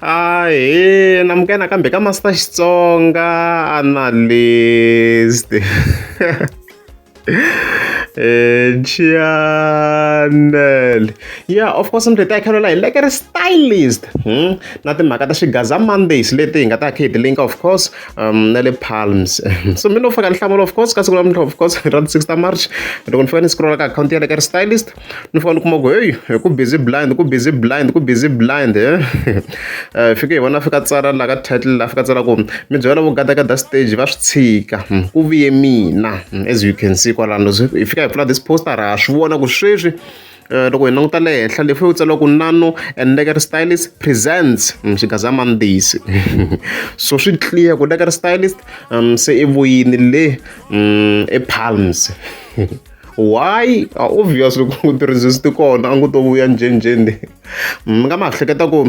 namukena kambe ka Master Xitsonga analyst. Channel. Yeah, of course I'm the Lekker Stylist. Na timhaka ta Xigaza Mondays leti hi nga ta kha hi link of course na le ePalms. So mina ufaka nhlamulo of course ka siku la of course ra 6 ta March loko ni fika ni scroll ka account ya Lekker Stylist ni fika ni kuma ku hey ku busy blind fika hi vona fika tsara la ka title la fika tsara ku mi byela vo gada ka stage va swi tshika ku vuye mina as you can see kwalano hi fika hi pfula this poster ha swi vona ku sweswi loko hi languta le henhla leyi u tsariwa ku Nano and Lekker Stylist presents Xigaza Mondays. So swi clear ku Lekker Stylist se i vuyini le ePalms. Why? Obviously ku ti-resist kona a ngu to vuya njhenjheni. Mi nga ma hleketa ku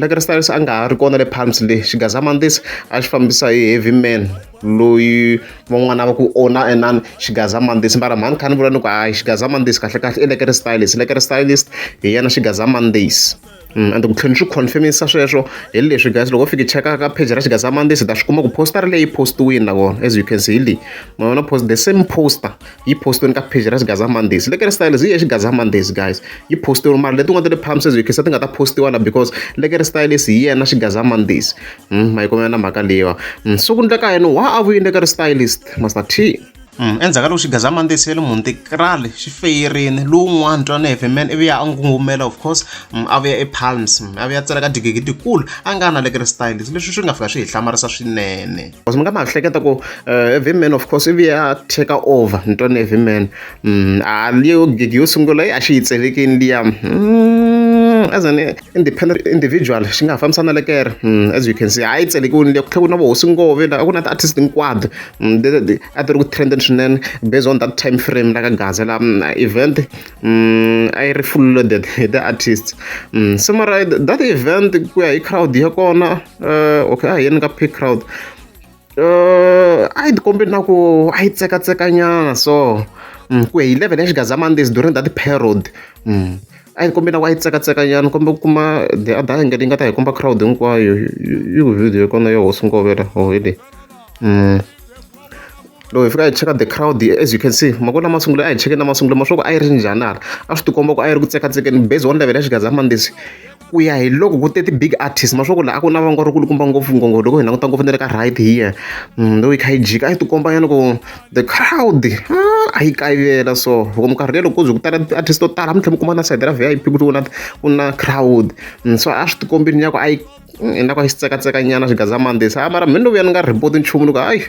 Lekker Stylist a nga ha ri kona le ePalms le Xigaza Mondays a xi fambisa hi heavy man loyi van'wana va ku ona enani Xigaza Mondays mara mhani kha ni vula ni ku hayi Xigaza Mondays kahle i Lekker Stylist hi yena Xigaza Mondays. And ku tlhela swi confirmisa sweswo hi leswi guys loko fika cheka ka page ra Xigaza Mondays ta swi kuma ku poster leyi postiwini na vona as you can see hi ma vona post the same poster yi postiwini ka page ra Xigaza Mondays. Lekker Stylist hi Xigaza Mondays guys yi postiwini mara leti nga ta le ePalms as you can see ti nga ta postiwa la because Lekker Stylist hi yena Xigaza Mondays. Ma yi komela na mhaka leyiwa so ku ndleka yena wa a vuyi Lekker Stylist Master T. Endzhaku ka loko Xigaza Mondays ya le Montekrale xi feyerini lowun'wana twana heavy man ivi ya a ngungumela of course a vuya ePalms a vuya tsala ka digigi tikulu a nga na Lekker Stylist leswi swi nga fika swi hi hlamarisa swinene because mi nga ma hleketa ku heavy man of course ivi ya take over ntwana heavy man a liyo gigi yo sungula a xi yi tselekini liya as an independent individual xi nga fambisana na Lekker as you can see a yi tselekiwini liya ku tlhela ku na vohosi ngove la a ku na ti-artist hinkwato a ti ri ku trend swinene based on that time frame la ka Gaza la event I ri full loaded the artists so mara that event ku ya hi crowd ya kona okay a yeni ka pick crowd a yi tikombi na ku a yi tsekatsekanyana so ku hi level ya Xigaza Mondays during that period a yi kombi na ku a yi tsekatsekanyana kombe ku kuma the other angle yi nga ta hi komba crowd hinkwayo yi ku video kona ya hosi ngovela hi loko hi fika hi cheka the crowd as you can see makona masungulo a hi chekeni na masungulo ma swa ku a yi ri njhani hala a swi tikomba ku a yi ri ku tsekatsekeni based on level ya Xigaza Mondays ku ya hi loko ku te ti-big artists ma swa ku laha a ku na va nga ri kulukumba ngopfu loko hi languta ngopfu na le ka right here loko hi kha hi jika a yi tikomba yana ku the crowd a yi kayivela so loko minkarhi leyi loko ku ze ku tala ti-artist to tala mi tlhela mi kuma na side ra VIP ku na crowd so a swi tikombini ya ku a yi na ku a xi tsekatsekanyana Xigaza Mondays mara mina no vuya ni nga report nchumu loko hayi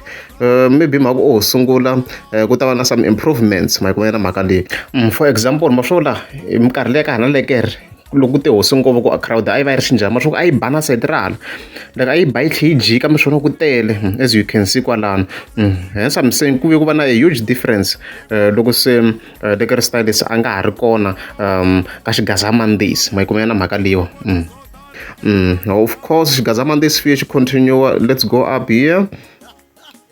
maybe mhaka u sungula ku ta va na some improvements ma yi kumela mhaka leyi for example ma swo la hi minkarhi leyi ka hana Lekker loko te hosi ngopfu ku a crowd a yi va yi ri xinjhani ma swa ku a yi ba na side ra hala loko a yi ba yi tlhe yi jika mi swona ku tele as you can see kwalano hence I'm saying ku ve ku va na a huge difference loko se Lekker Stylist a nga ha ri kona ka Xigaza Mondays ma yi kumela na mhaka leyiwa of course Xigaza Mondays fear should continue. Let's go up here.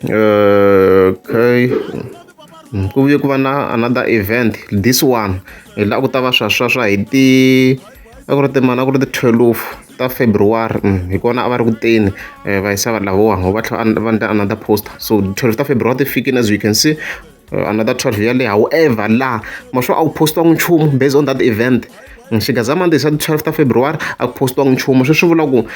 Okay. Ku vuye ku va na another event this one la ku ta va swa hi ti a ku ri the 12 ta February hi kona a va ri ku teni va yisa va lavowa va tlhela va endla another poster so 12 ta February ti fikini as you can see another 12 ya le however la ma swa a ku postiwanga nchumu based on that event Xigaza Mondays 12 ta February a ku postiwanga nchumu swi vula ku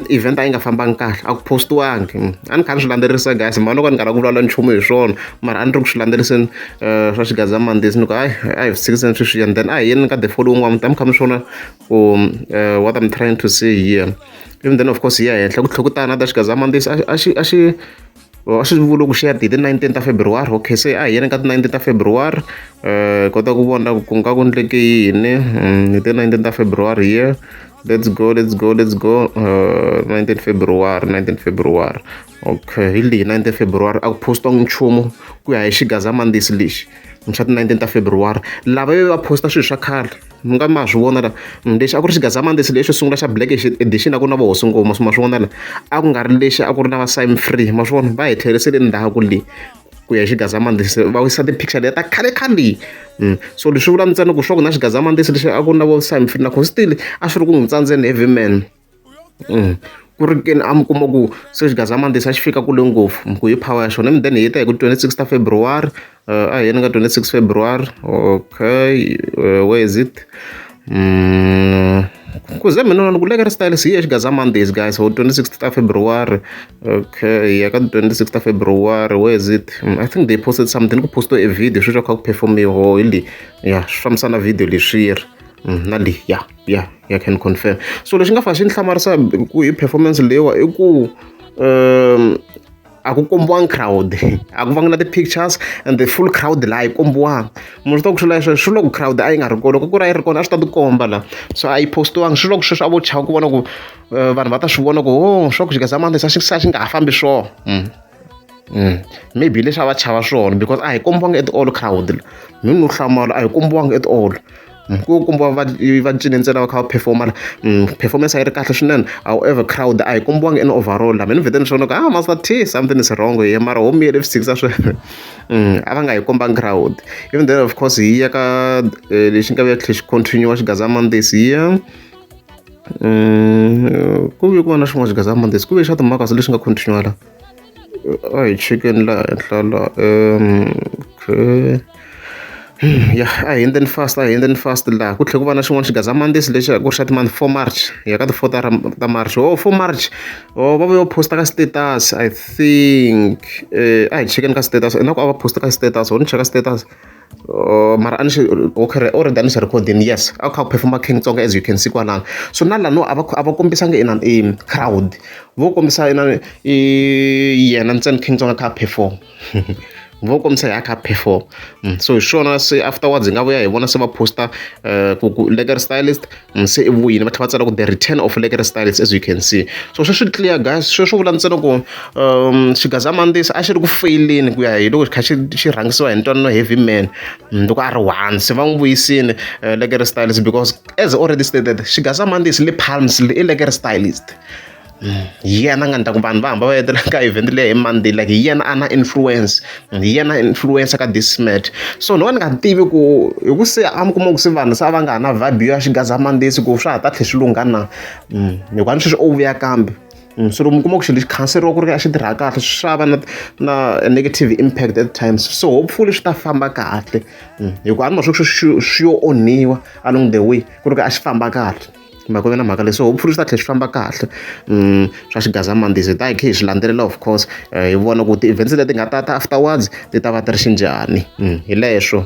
event a yi nga fambangi kahle a ku postiwangi a ni kha ni swi landzelerisa guys mara loko ni karhi ku vulavula nchumu hi swona mara a ni ri ku swi landzeriseni swa Xigaza Mondays ni ku a hi tshikiseni sweswiya and then a hi yeni ka the following one mi ta mi kha mi swona ku what I'm trying to say here even then of course hi ya henhla ku tlhela ku ta another Xigaza Mondays a swi vula ku xi ya ti 19 ta February okay se a hi yeni ka ti 19 ta February kota ku vona ku nga ku endleke yini hi ti 19 ta February here let's go 19 February okay hi leyi 19 February a ku postiwanga nchumu ku ya hi Xigaza Mondays lexi xa ti 19 ta February lava va posta swilo swa khale mi nga ma swi vona la lexi a ku ri Xigaza Mondays lexi sungula xa black edition a ku na vohosi ngopfu ma swi vona la a ku nga ri lexi a ku ri na va sign free ma swi vona va hi tlherisele ndhaku leyi ku ya Xigaza Mondays va wisa ti-picture leti ta khale so leswi vula ntsena ku swa ku na Xigaza Mondays lexi a ku na vo sign free na ku still a swi ri ku n'wi tsandzeni heavy man ku ri ke ni a mi kuma ku se Xigaza Mondays a xi fika kule ngopfu ku hi power ya xona then hi heta hi ku 26 ta February a hi yeni ka 26 February okay where is it ku ze mina ni ku Lekker Stylist hi ye Xigaza Mondays guys so 26 ta February okay ya ka 26 ta February where is it I think they posted something ku postiwe a video sweswi kha ku performiwa hi le ya swi fambisana video leswiyeri na le ya can confirm so lexi nga fa xi ni hlamarisa ku hi performance leyiwa i ku a ku kombiwangi crowd a ku vangi na ti-pictures and the full crowd laha yi kombiwanga munhu swi ta ku swilo leswo swi loko crowd a yi nga ri kona loko ku ri a yi ri kona a swi ta tikomba laha so a yi postiwangi swi loko sweswi a vo chava ku vona ku vanhu va ta swi vona ku swa ku Xigaza Mondays a xi nga ha fambi swona maybe leswi a va chava swona because a hi kombiwangi at all crowd mi no hlamala a hi kombiwangi at all ku kombiwa va cini ntsena va kha va performa performance a yi ri kahle swinene however crowd a hi kombiwangi in overall la mina ni vhete ni swona ku Master T something is wrong here mara ho miyele swi sweswo a va nga hi kombangi crowd even then of course hi ya ka lexi nga vuya tlhe xi continue Xigaza Mondays hi ya ku vuye ku va na xin'wana Xigaza Mondays ku vuye xa timhaka lexi nga continue la a hi chicken la henhla la okay ya a hi endeni fast laha ku tlhela ku va na xin'wana Xigaza Mondays lexi ku ri xa ti-month 4 March ya ka ti-4 ta March 4 March va vuye va posta ka status I think a hi chekeni ka status na ku a va posta ka status ni cheka status mara a ni xi okay already a ni xi recordini yes a kha ku performa King Tsonga as you can see kwalano so na lano a va kombisanga i crowd vo kombisa yena ntsena King Tsonga kha perform vo kombisa hi kha perform so hi swona se afterwards hi nga vuya hi vona se va posta ku Lekker Stylist se i vuyini va tlhela va tsala ku the return of Lekker Stylist as you can see so sweswi clear guys sweswo vula ntsena ku Xigaza Mondays a xi ri ku faileni ku ya hi loko kha xi rhangisiwa hi ntwanano heavy man loko a ri one se va n'wi vuyisini Lekker Stylist because as already stated Xigaza Mondays le ePalms i Lekker Stylist yena nga ndla ku vanhu va hamba va yetela ka event leyi hi Monday like yena a na influence yena influencer ka this match so no one nga tivi ku hi ku se a mi kuma ku se vanhu se va nga na vibe ya Xigaza Mondays ku swa ha ta tlhe swi lunghana hi ku a ni sweswi o vuya kambe so loko mi kuma ku xilo xi khanseriwa ku ri a xi tirha kahle swi va na negative impact at times so hopefully swi ta famba kahle hi ku a ni ma swi yo onhiwa along the way ku ri a xi famba kahle mhaka na mhaka leyi so hopefully swi ta tlhela swi famba kahle swa Xigaza Mondays hi ta hi kha hi swi landzelela of course hi vona ku ti-events leti nga ta afterwards ti ta va ti ri xinjhani hi leswo